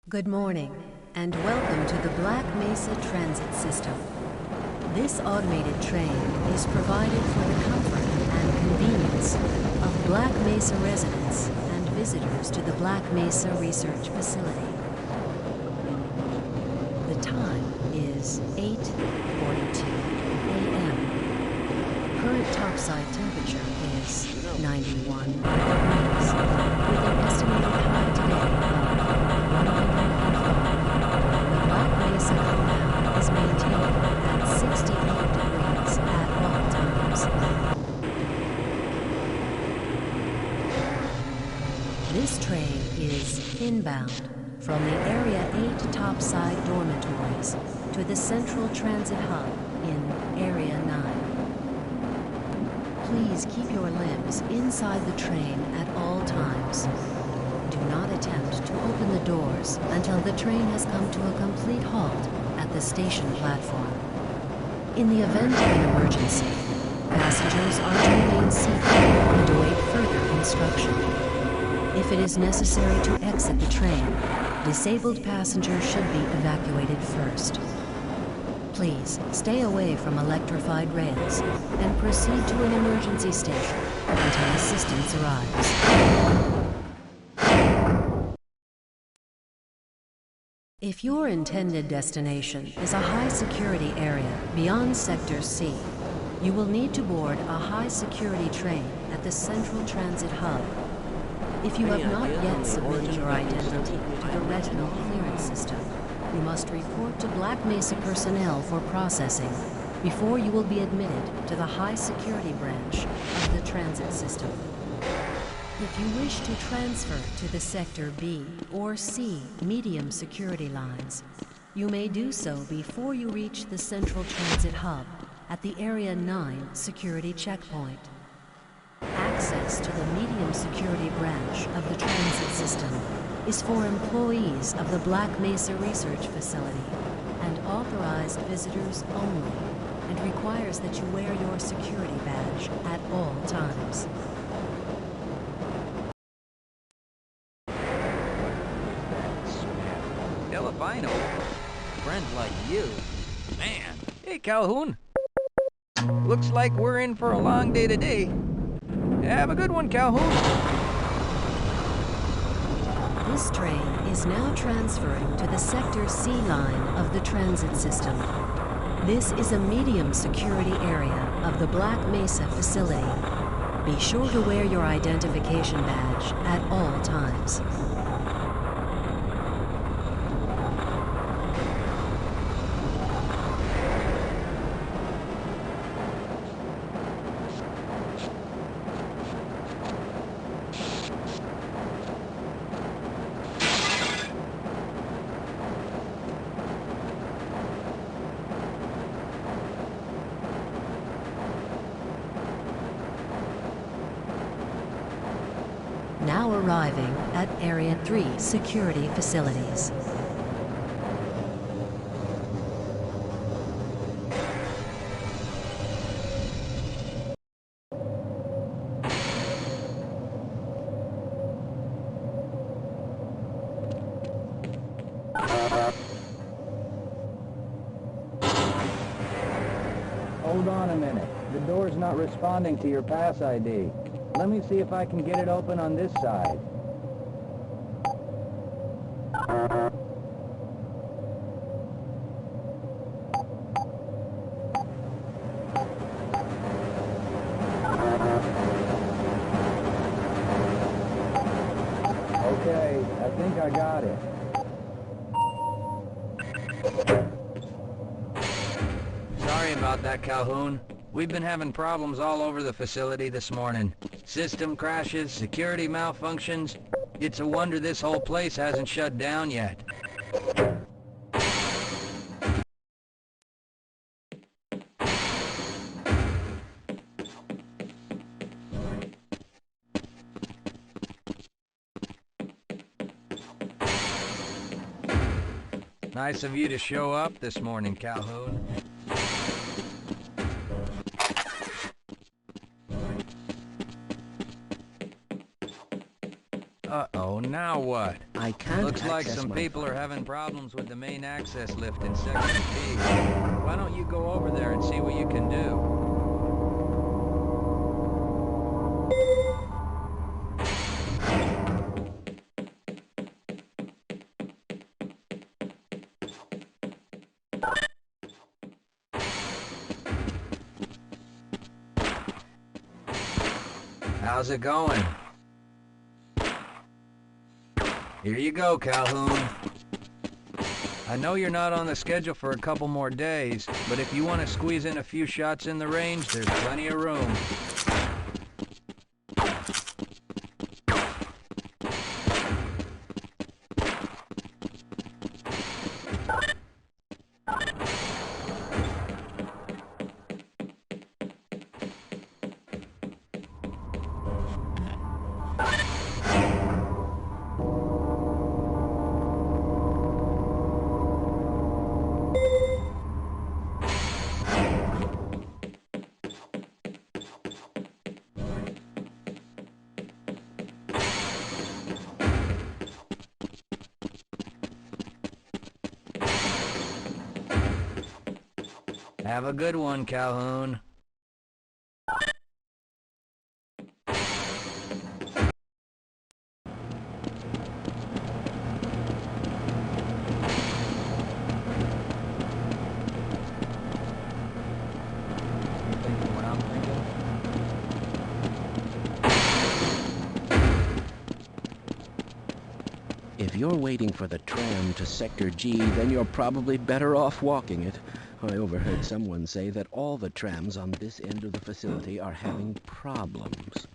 Good morning, and welcome to the Black Mesa Transit System. This automated train is provided for the comfort and convenience of Black Mesa residents and visitors to the Black Mesa Research Facility. The time is 8:42 a.m. Current topside temperature is 91 degrees, with an estimated high today of 105. The Black Mesa compound is maintained at 68 degrees at all times. This train is inbound from the Area 8 topside dormitories to the Central Transit Hub in Area 9. Please keep your limbs inside the train at all times. Do not attempt to open the doors until the train has come to a complete halt at the station platform. In the event of an emergency, passengers are to remain seated and await further instruction. If it is necessary to exit the train, disabled passengers should be evacuated first. Please stay away from electrified rails and proceed to an emergency station until assistance arrives. If your intended destination is a high-security area beyond Sector C, you will need to board a high-security train at the Central Transit Hub. If you have not yet submitted your identity to the retinal clearance system, you must report to Black Mesa personnel for processing before you will be admitted to the high-security branch of the transit system. If you wish to transfer to the Sector B or C medium security lines, you may do so before you reach the Central Transit Hub at the Area 9 security checkpoint. Access to the medium security branch of the transit system is for employees of the Black Mesa Research Facility and authorized visitors only, and requires that you wear your security badge at all times. Albino, friend like you. Man. Hey, Calhoun. Looks like we're in for a long day today. Have a good one, Calhoun. This train is now transferring to the Sector C line of the transit system. This is a medium security area of the Black Mesa facility. Be sure to wear your identification badge at all times. Now arriving at Area 3 security facilities. Hold on a minute. The door's not responding to your pass ID. Let me see if I can get it open on this side. Okay, I think I got it. Sorry about that, Calhoun. We've been having problems all over the facility this morning. System crashes, security malfunctions. It's a wonder this whole place hasn't shut down yet. Nice of you to show up this morning, Calhoun. Uh-oh. So now what? I can't Looks like access some my people are having problems with the main access lift in Section G. Why don't you go over there and see what you can do? How's it going? Here you go, Calhoun. I know you're not on the schedule for a couple more days, but if you want to squeeze in a few shots in the range, there's plenty of room. Have a good one, Calhoun. Thinking what I'm thinking? If you're waiting for the tram to Sector G, then you're probably better off walking it. I overheard someone say that all the trams on this end of the facility are having problems.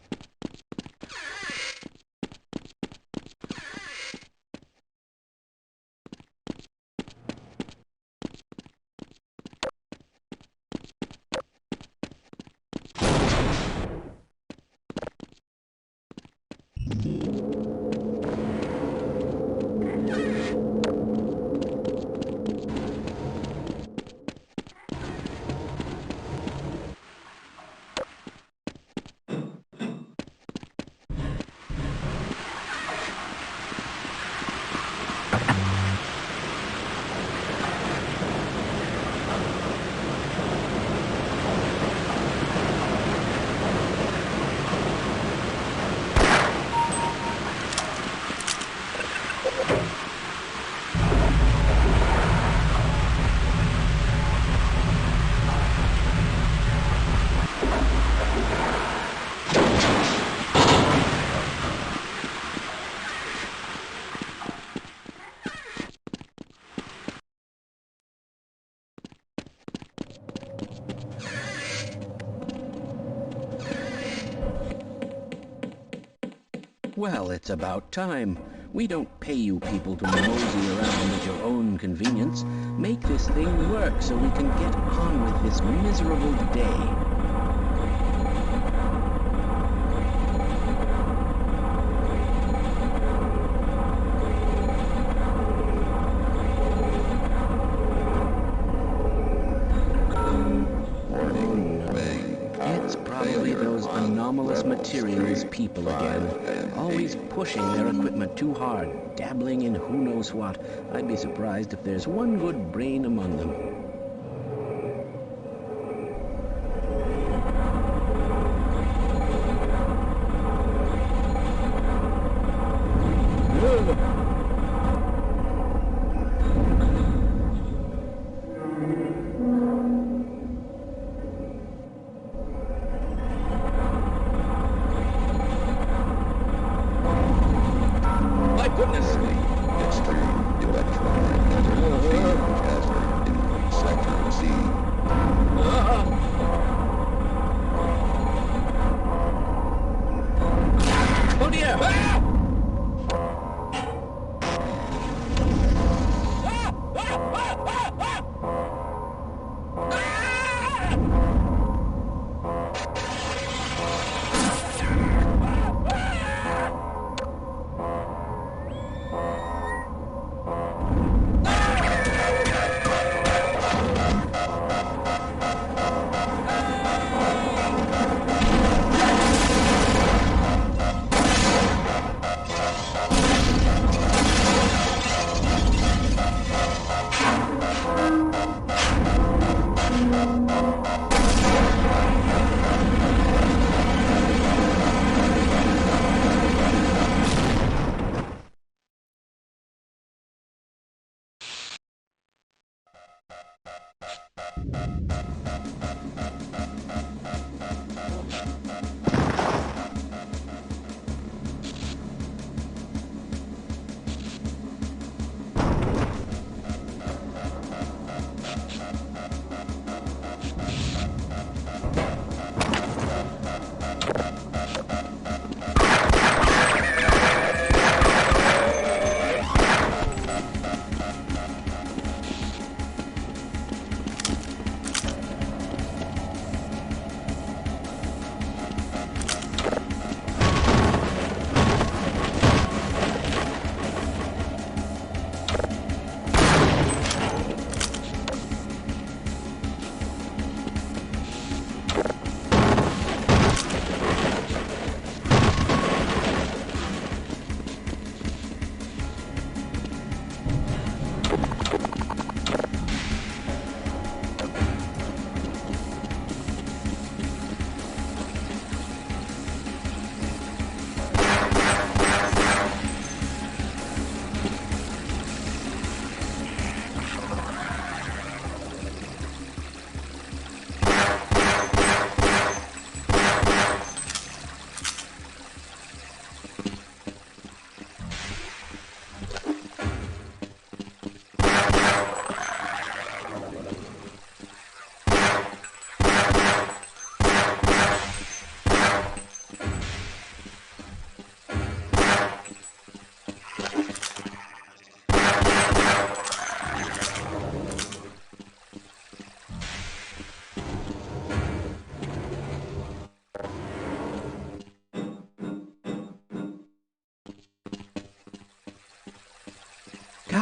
Well, it's about time. We don't pay you people to mosey around at your own convenience. Make this thing work so we can get on with this miserable day. It's probably those anomalous materials people again. Always pushing their equipment too hard, dabbling in who knows what. I'd be surprised if there's one good brain among them. Goodness! Extreme electromagnetic field caster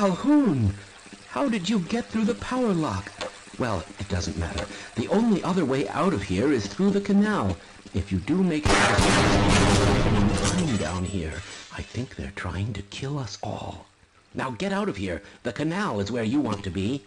Calhoun! How did you get through the power lock? Well, it doesn't matter. The only other way out of here is through the canal. If you do make it I'm down here, I think they're trying to kill us all. Now get out of here. The canal is where you want to be.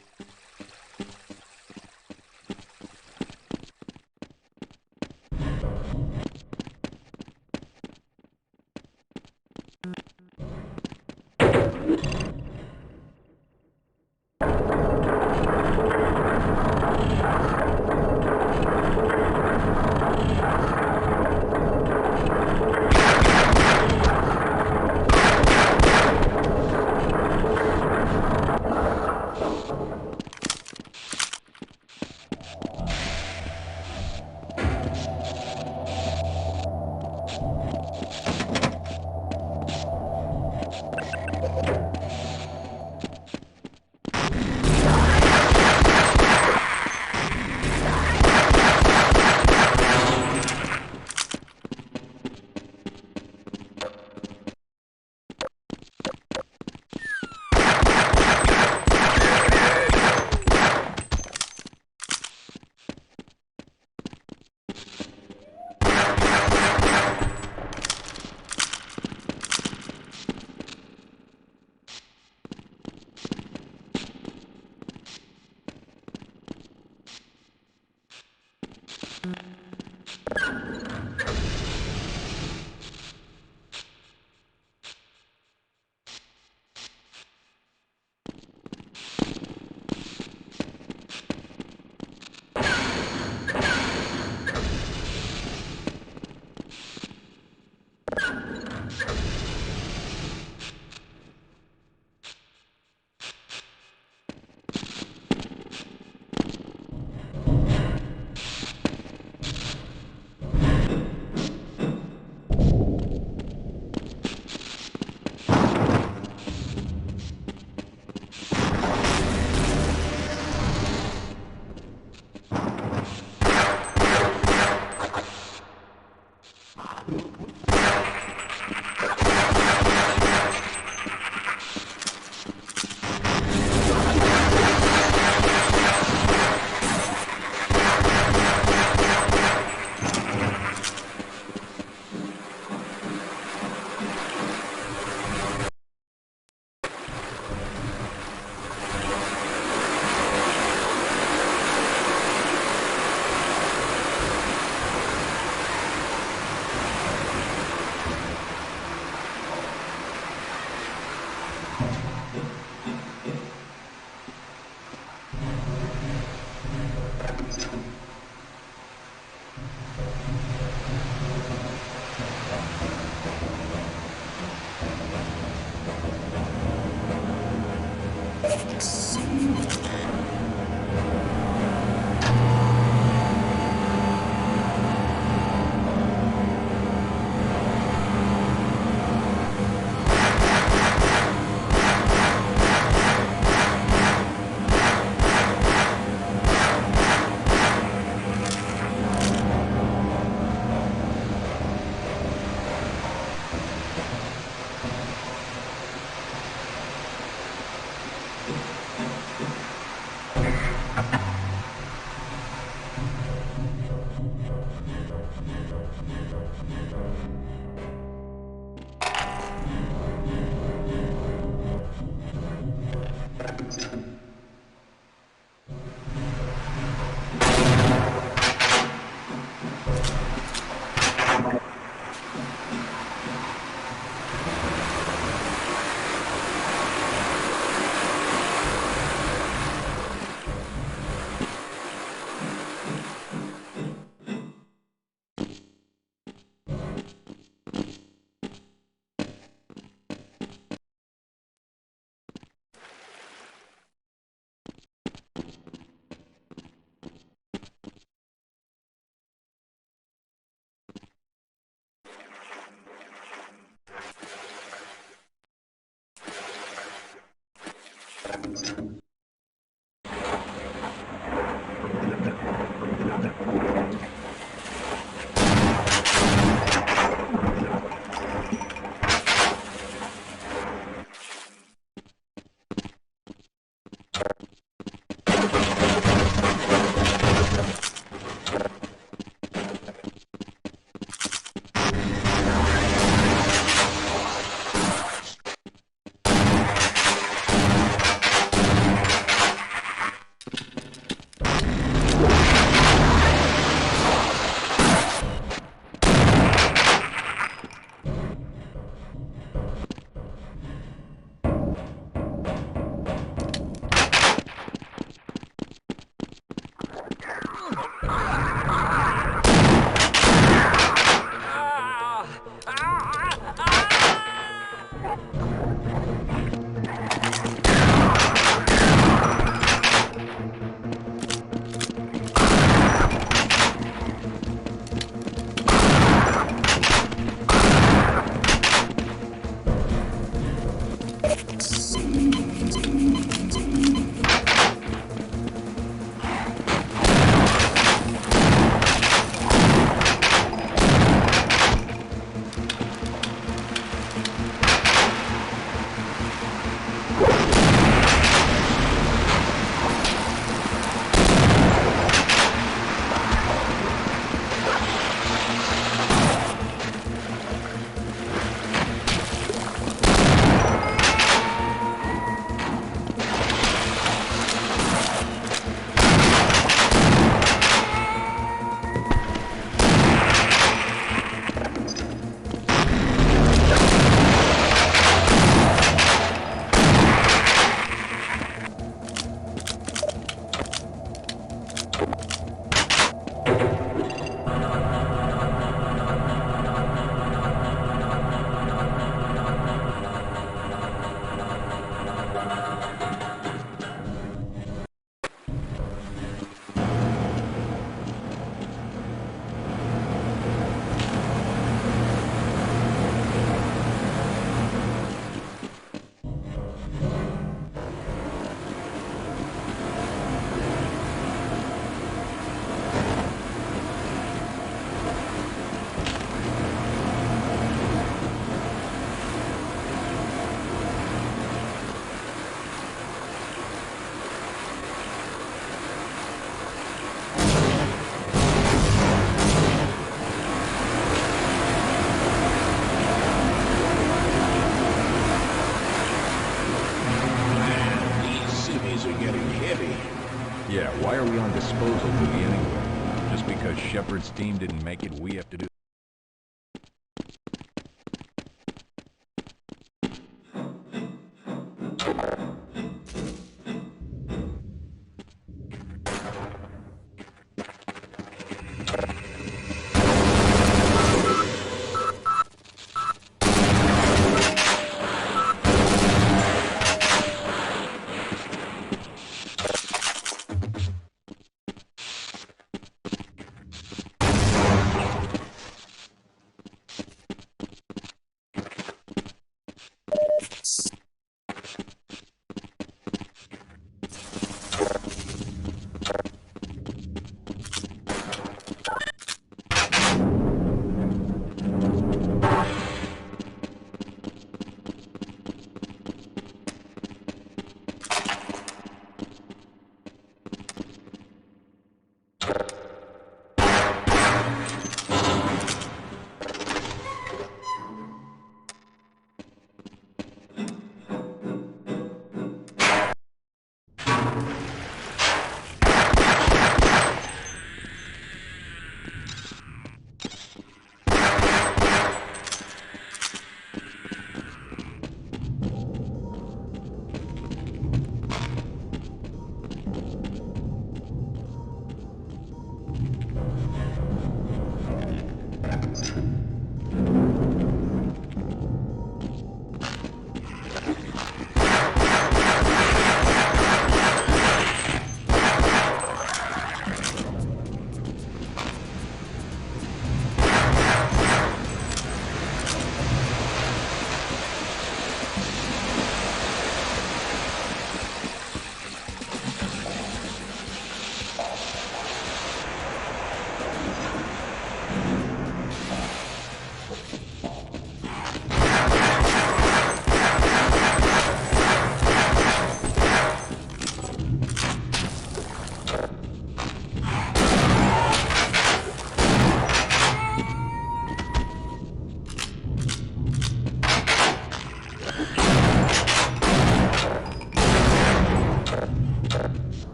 Yeah, why are we on disposal duty anyway? Just because Shepard's team didn't make it, we have to do...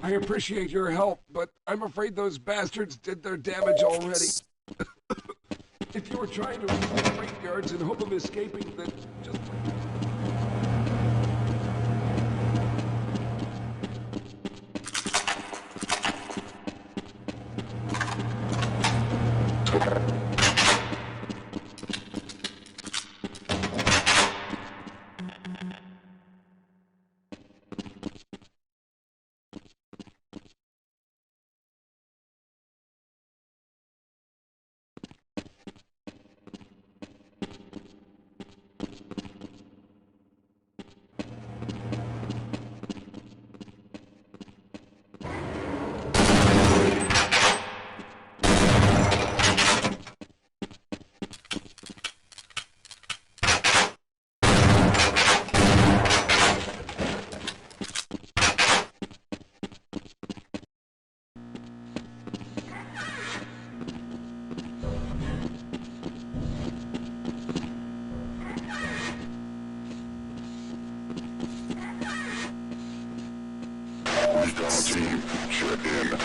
I appreciate your help, but I'm afraid those bastards did their damage already. If you were trying to reach the freight yards in hope of escaping, then just... Team, check in.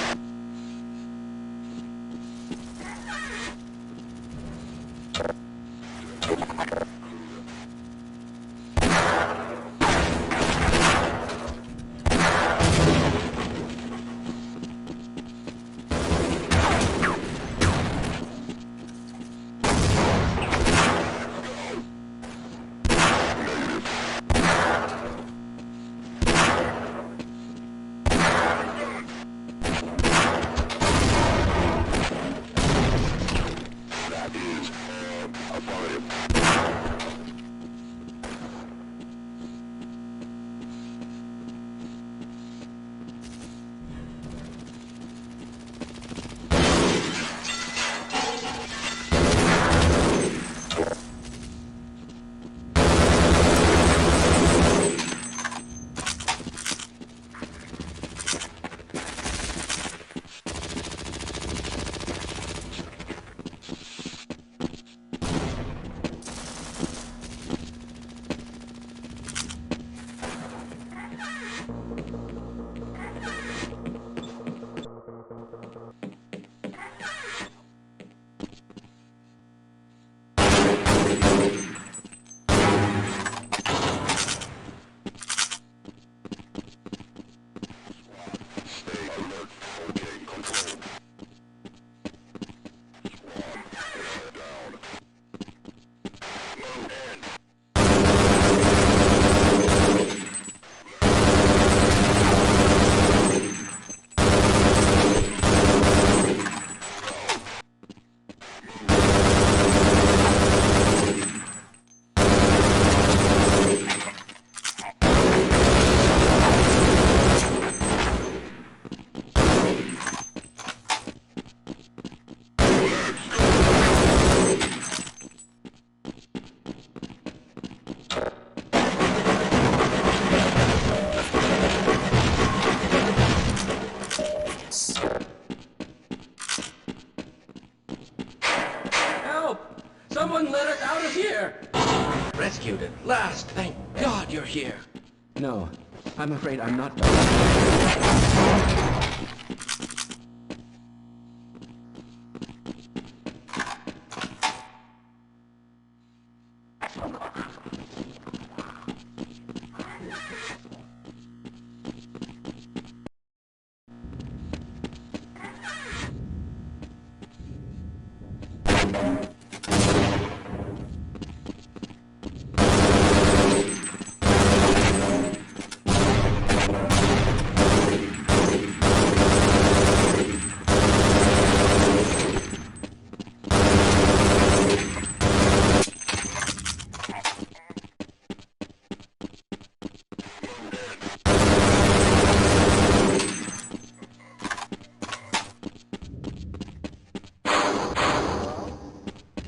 Someone let her out of here! Rescued at last! Thank God you're here! No, I'm afraid I'm not...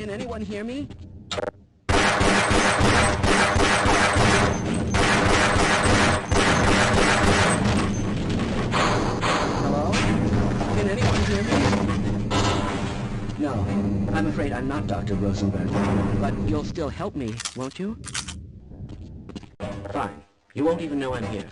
Can anyone hear me? Hello? Can anyone hear me? No, I'm afraid I'm not Dr. Rosenberg. But you'll still help me, won't you? Fine. You won't even know I'm here.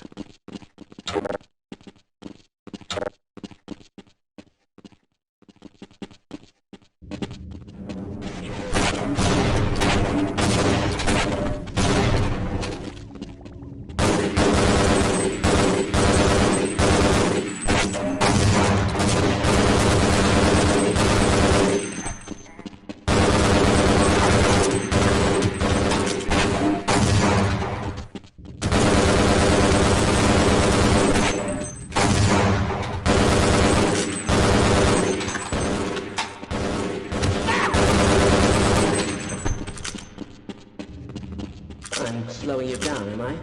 slowing you down, am I?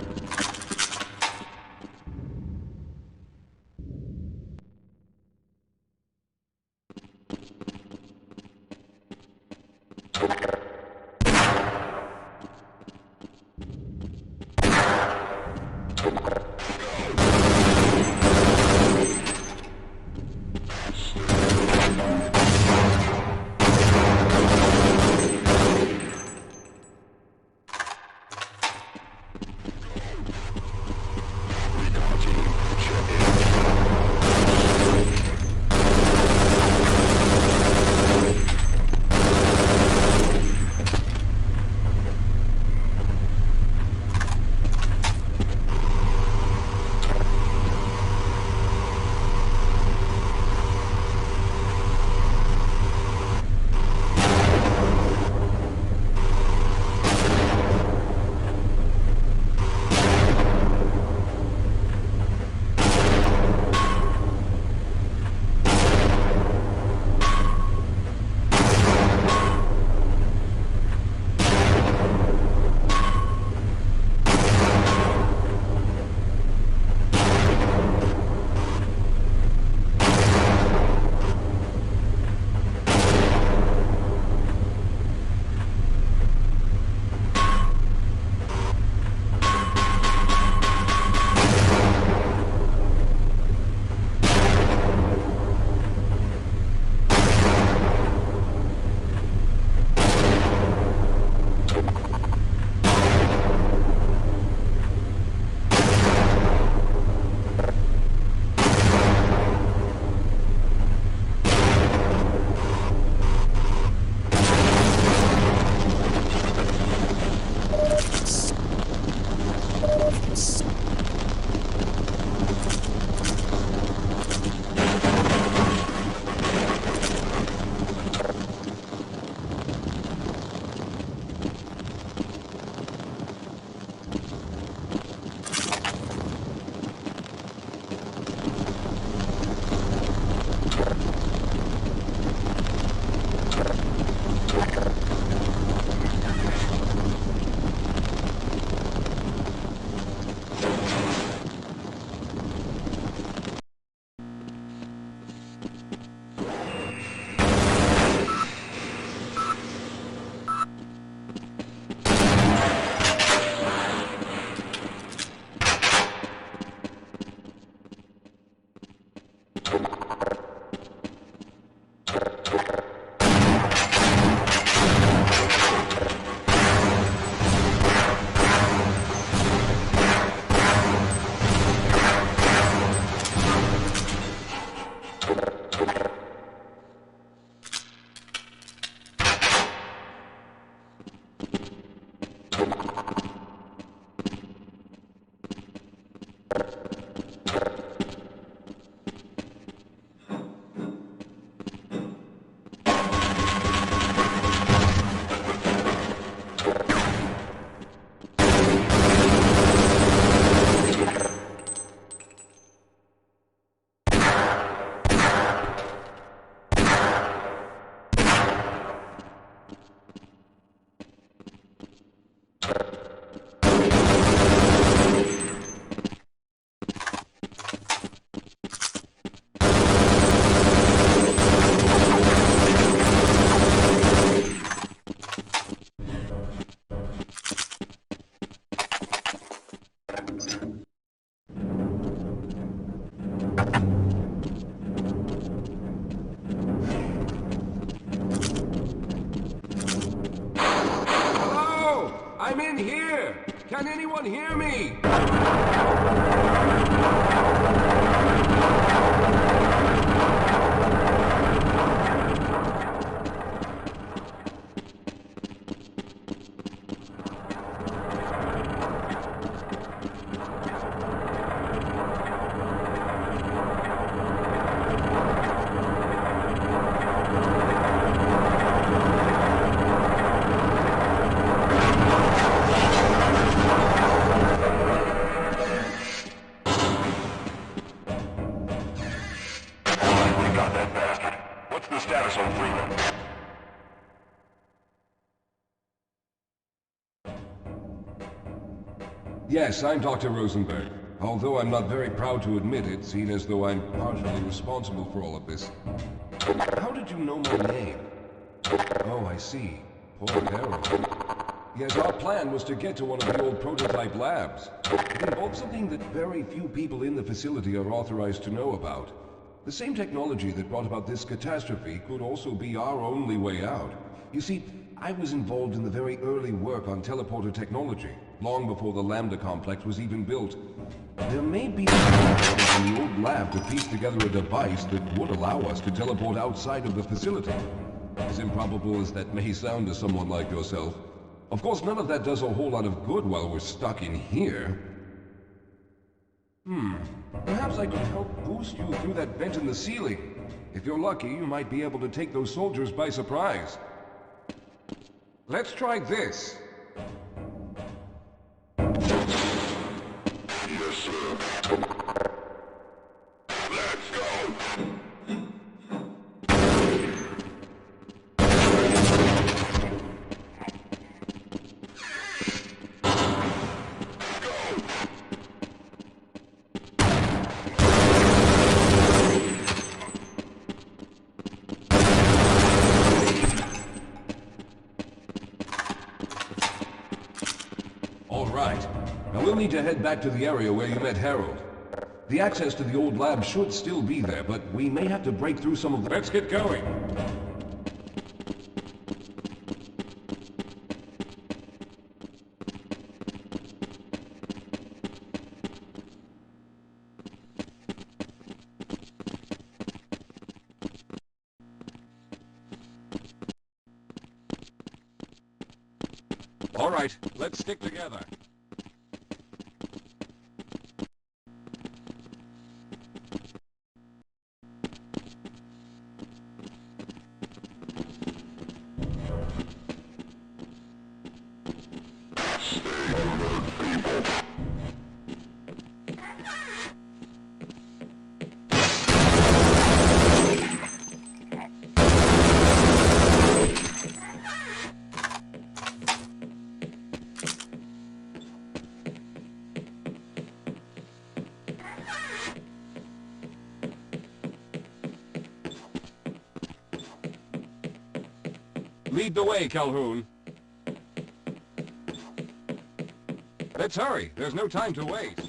I'm in here! Can anyone hear me? Yes, I'm Dr. Rosenberg. Although I'm not very proud to admit it, seeing as though I'm partially responsible for all of this. How did you know my name? Oh, I see. Paul Harold. Yes, our plan was to get to one of the old prototype labs. It involved something that very few people in the facility are authorized to know about. The same technology that brought about this catastrophe could also be our only way out. You see, I was involved in the very early work on teleporter technology, long before the Lambda complex was even built. There may be a in the old lab to piece together a device that would allow us to teleport outside of the facility. As improbable as that may sound to someone like yourself. Of course, none of that does a whole lot of good while we're stuck in here. Perhaps I could help boost you through that vent in the ceiling. If you're lucky, you might be able to take those soldiers by surprise. Let's try this. Yes, sir. Let's go! We'll need to head back to the area where you met Harold. The access to the old lab should still be there, but we may have to break through some of the... Let's get going! All right, let's stick together. Lead the way, Calhoun. Let's hurry. There's no time to waste.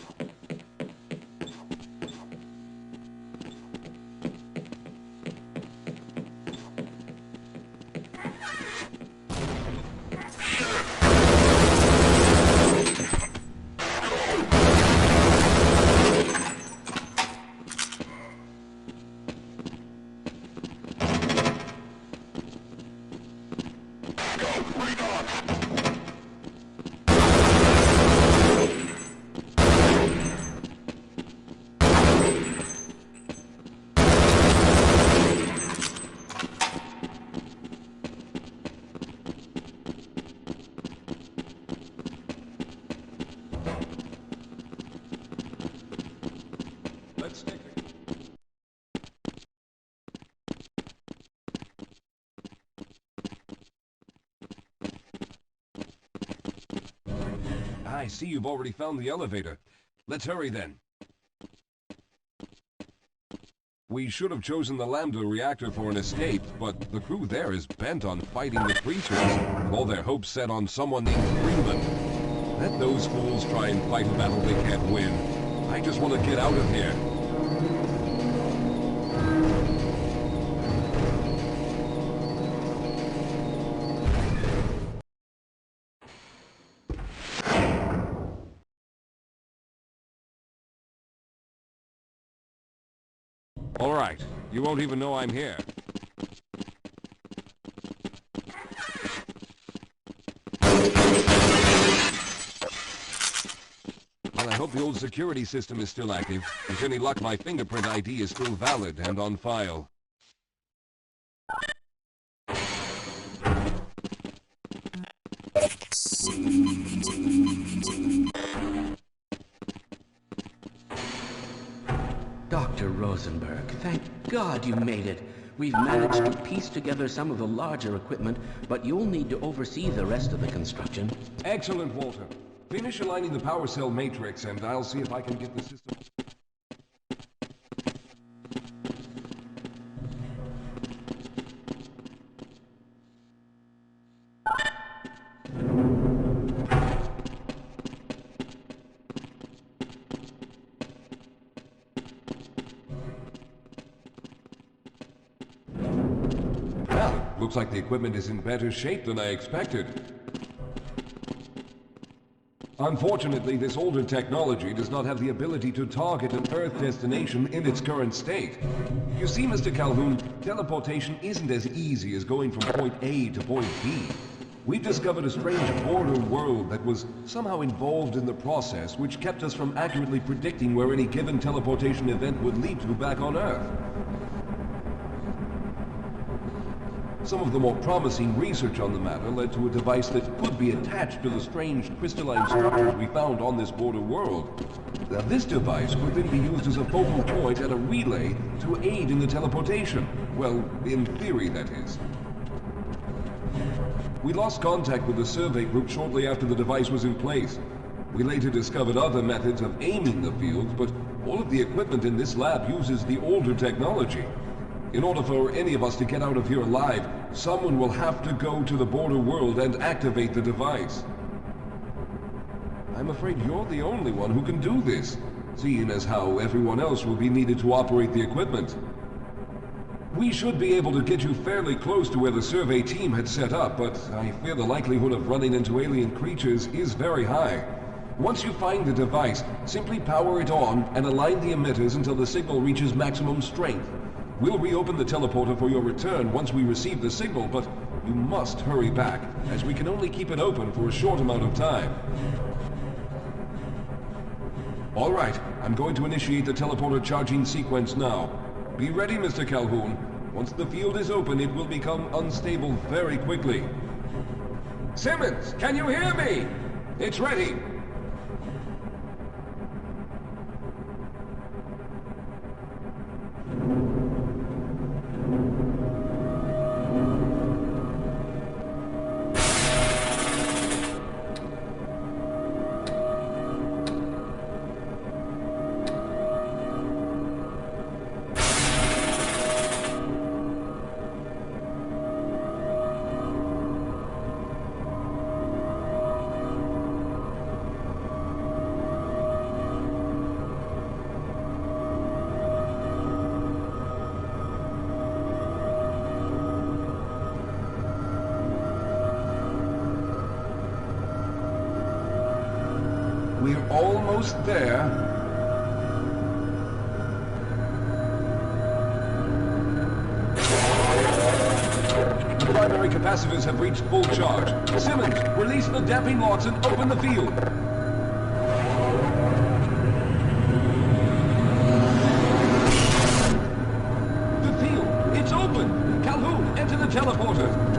I see you've already found the elevator. Let's hurry then. We should have chosen the Lambda reactor for an escape, but the crew there is bent on fighting the creatures, with all their hopes set on someone named Freeman. Let those fools try and fight a battle they can't win. I just want to get out of here. All right, you won't even know I'm here. Well, I hope the old security system is still active. With any luck, my fingerprint ID is still valid and on file. Dr. Rosenberg, thank God you made it. We've managed to piece together some of the larger equipment, but you'll need to oversee the rest of the construction. Excellent, Walter. Finish aligning the power cell matrix, and I'll see if I can get the system... Well, looks like the equipment is in better shape than I expected. Unfortunately, this older technology does not have the ability to target an Earth destination in its current state. You see, Mr. Calhoun, teleportation isn't as easy as going from point A to point B. We've discovered a strange border world that was somehow involved in the process, which kept us from accurately predicting where any given teleportation event would lead to back on Earth. Some of the more promising research on the matter led to a device that could be attached to the strange crystalline structures we found on this border world. Now, this device could then be used as a focal point and a relay to aid in the teleportation. Well, in theory, that is. We lost contact with the survey group shortly after the device was in place. We later discovered other methods of aiming the fields, but all of the equipment in this lab uses the older technology. In order for any of us to get out of here alive, someone will have to go to the border world and activate the device. I'm afraid you're the only one who can do this, seeing as how everyone else will be needed to operate the equipment. We should be able to get you fairly close to where the survey team had set up, but I fear the likelihood of running into alien creatures is very high. Once you find the device, simply power it on and align the emitters until the signal reaches maximum strength. We'll reopen the teleporter for your return once we receive the signal, but you must hurry back, as we can only keep it open for a short amount of time. All right, I'm going to initiate the teleporter charging sequence now. Be ready, Mr. Calhoun. Once the field is open, it will become unstable very quickly. Simmons, can you hear me? It's ready. We're almost there. The primary capacitors have reached full charge. Simmons, release the damping locks and open the field. The field, it's open! Calhoun, enter the teleporter.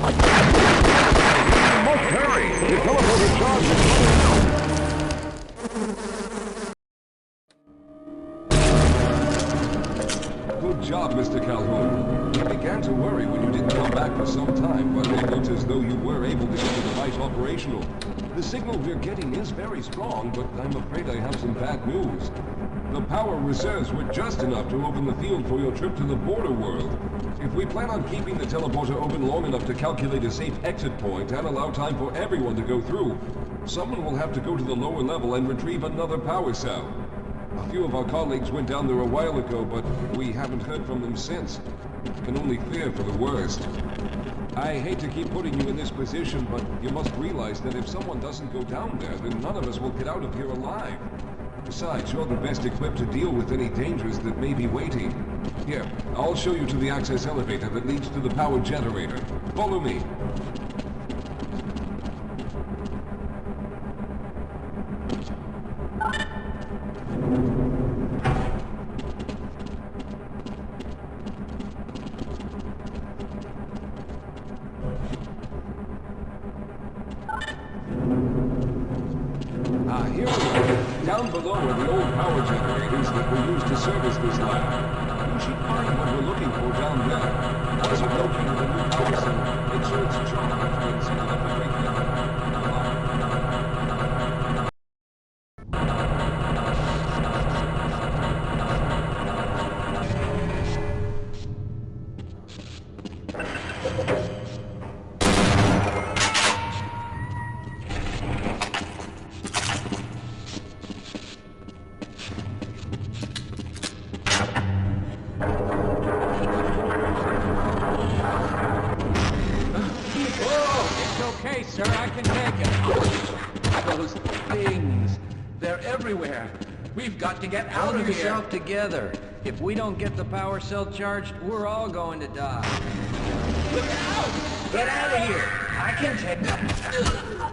Must hurry! The teleporter charge is running out! Good job, Mr. Calhoun. We began to worry when you didn't come back for some time, but it looks as though you were able to get the device operational. The signal we're getting is very strong, but I'm afraid I have some bad news. The power reserves were just enough to open the field for your trip to the border world. If we plan on keeping the teleporter open long enough to calculate a safe exit point and allow time for everyone to go through, someone will have to go to the lower level and retrieve another power cell. A few of our colleagues went down there a while ago, but we haven't heard from them since. Can only fear for the worst. I hate to keep putting you in this position, but you must realize that if someone doesn't go down there, then none of us will get out of here alive. Besides, you're the best equipped to deal with any dangers that may be waiting. Here, I'll show you to the access elevator that leads to the power generator. Follow me. Here we are. Down below are the old power generators that were used to service this lab. You should find what we're looking for down there. Once you've located the new power cell, make sure it's charged and set it up the right level. Okay, sir, I can take it. Those things, they're everywhere. We've got to get out of here. Hold yourself together. If we don't get the power cell charged, we're all going to die. Look out! Get out of here! I can take that.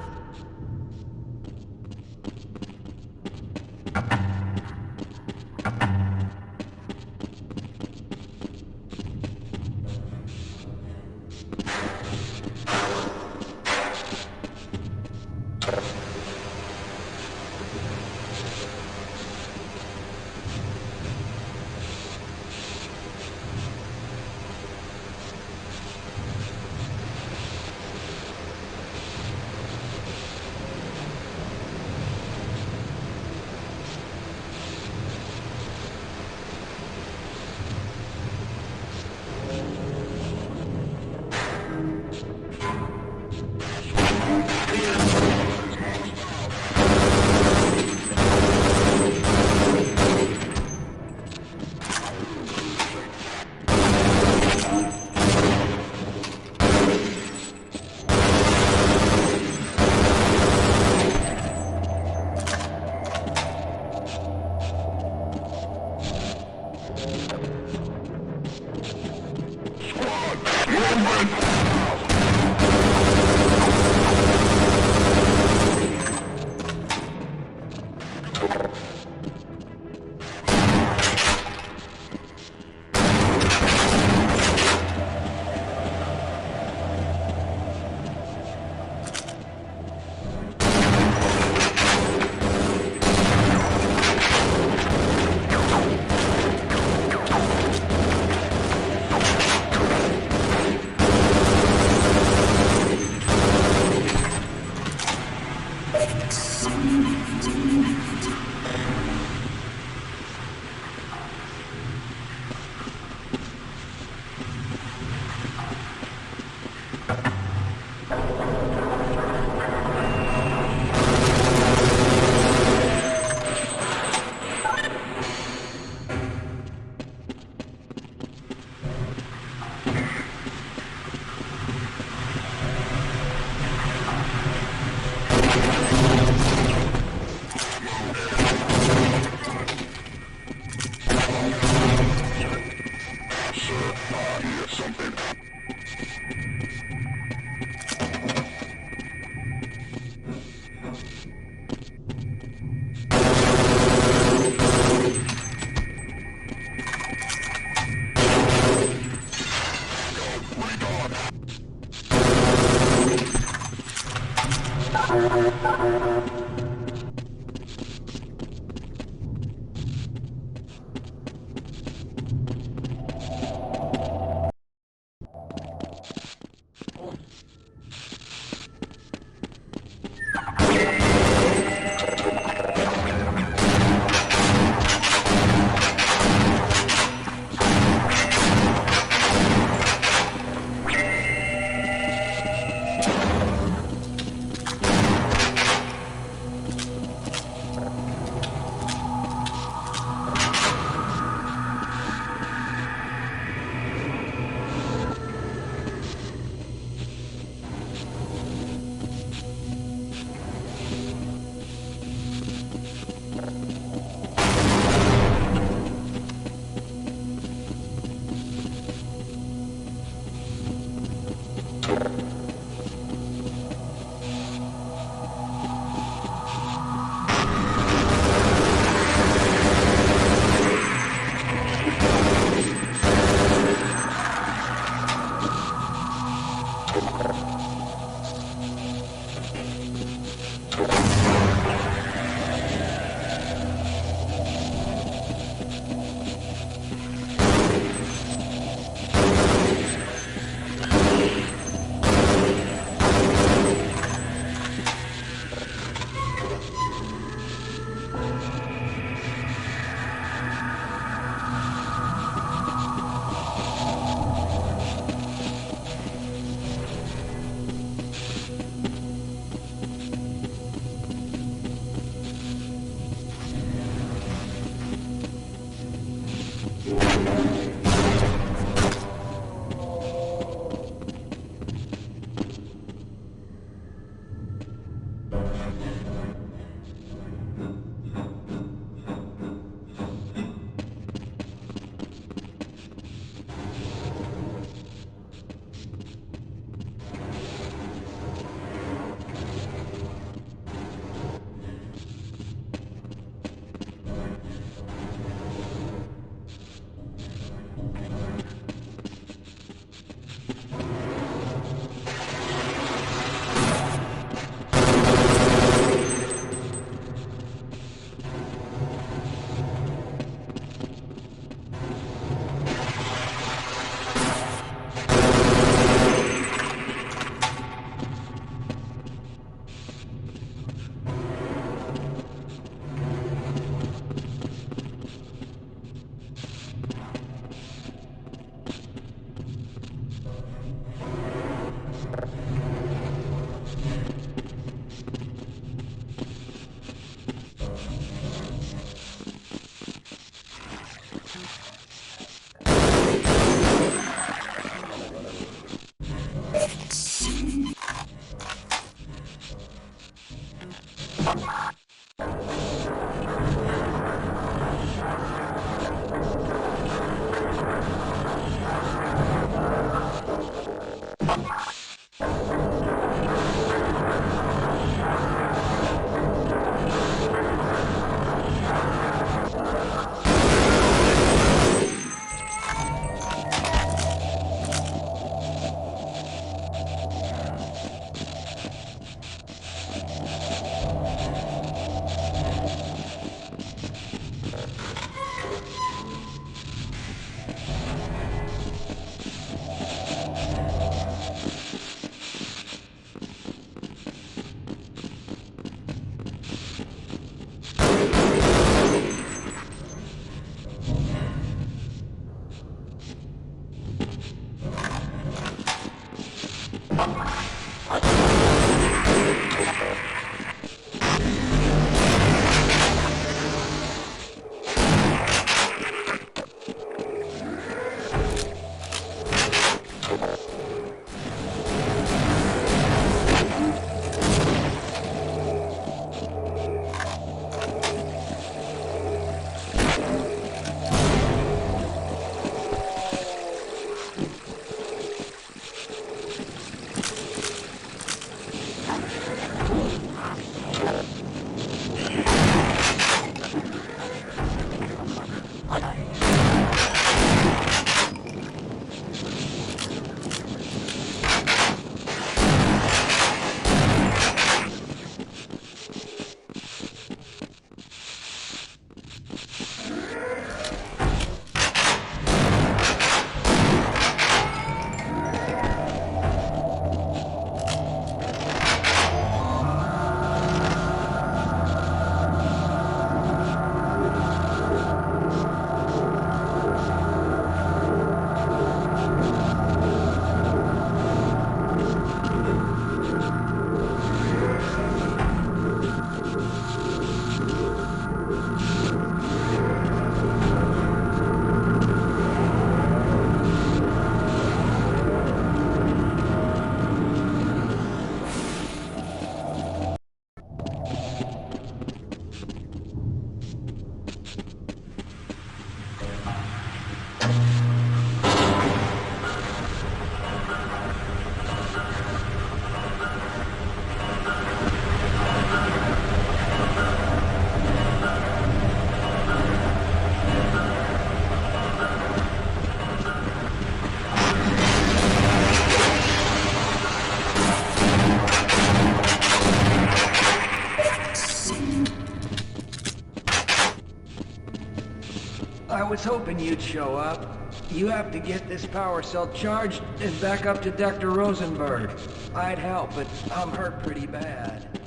was hoping you'd show up. You have to get this power cell charged and back up to Dr. Rosenberg. I'd help, but I'm hurt pretty bad.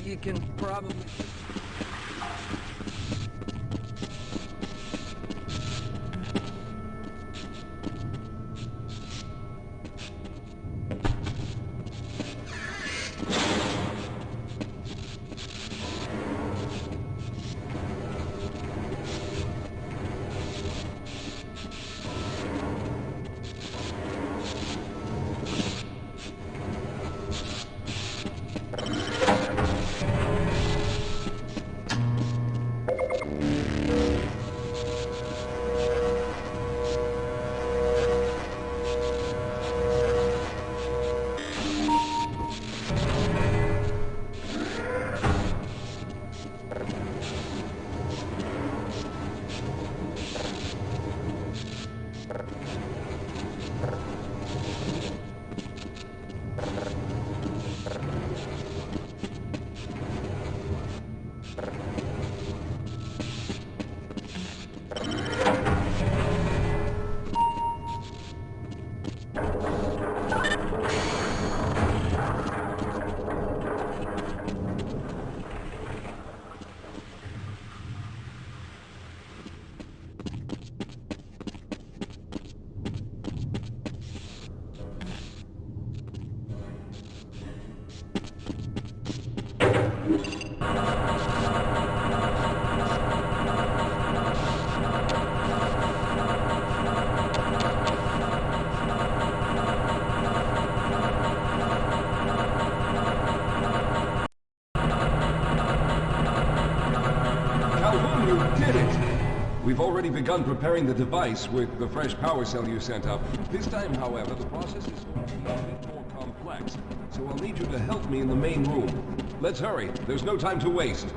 You can probably... We've already begun preparing the device with the fresh power cell you sent up. This time, however, the process is going to be a bit more complex, so I'll need you to help me in the main room. Let's hurry. There's no time to waste.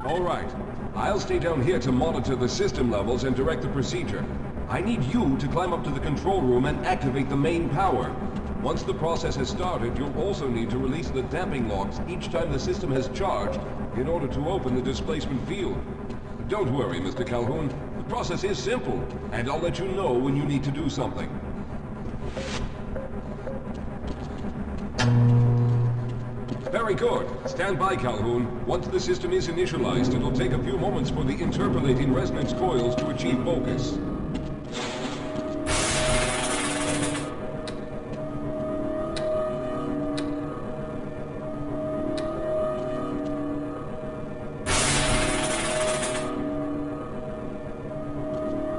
All right. I'll stay down here to monitor the system levels and direct the procedure. I need you to climb up to the control room and activate the main power. Once the process has started, you'll also need to release the damping locks each time the system has charged in order to open the displacement field. Don't worry, Mr. Calhoun. The process is simple, and I'll let you know when you need to do something. Very good. Stand by, Calhoun. Once the system is initialized, it'll take a few moments for the interpolating resonance coils to achieve focus.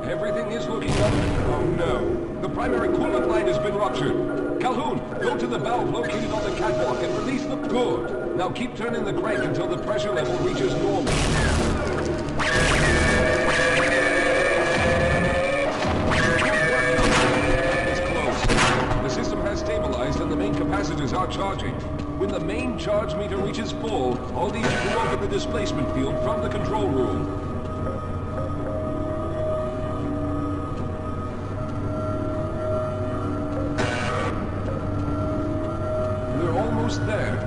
Everything is looking up. Oh no. The primary coolant line has been ruptured. Calhoun, go to the valve located on the catwalk and release the... Good. Now keep turning the crank until the pressure level reaches normal. It's close. The system has stabilized and the main capacitors are charging. When the main charge meter reaches full, I'll need you to open the displacement field from the control room. Almost there.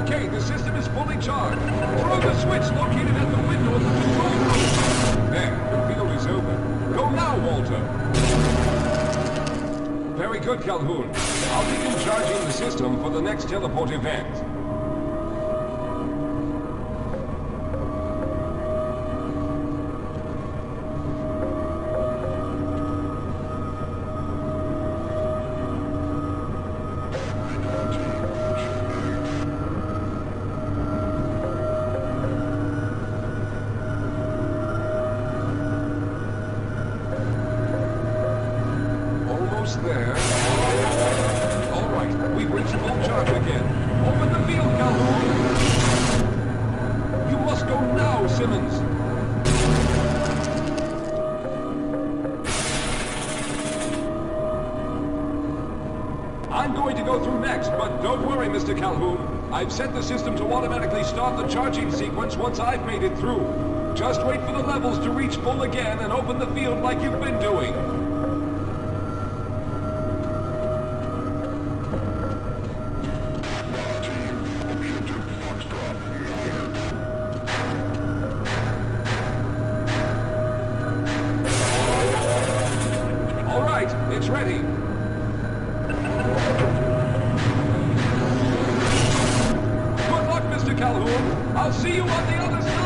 Okay, the system is fully charged. Throw the switch located at the window of the control room. There, the field is open. Go now, Walter. Very good, Calhoun. I'll begin charging the system for the next teleport event. There. All right, we've reached full charge again. Open the field, Calhoun. You must go now, Simmons. next, but don't worry, Mr. Calhoun. I've set the system to automatically start the charging sequence once I've made it through. Just wait for the levels to reach full again and open the field like you've been doing. All right, it's ready. Good luck, Mr. Calhoun. I'll see you on the other side.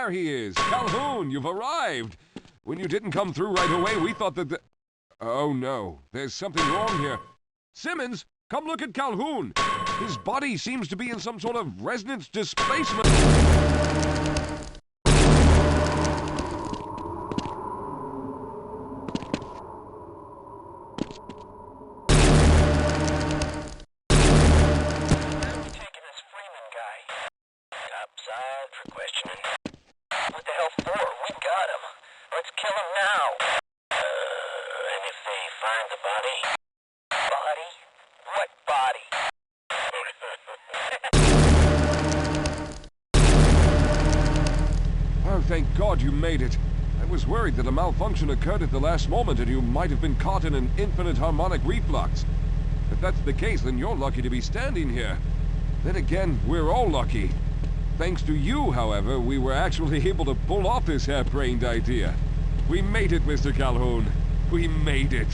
There he is. Calhoun, you've arrived. When you didn't come through right away, we thought that Oh no, there's something wrong here. Simmons, come look at Calhoun. His body seems to be in some sort of resonance displacement. Thank God you made it. I was worried that a malfunction occurred at the last moment and you might have been caught in an infinite harmonic reflux. If that's the case, then you're lucky to be standing here. Then again, we're all lucky. Thanks to you, however, we were actually able to pull off this harebrained idea. We made it, Mr. Calhoun. We made it.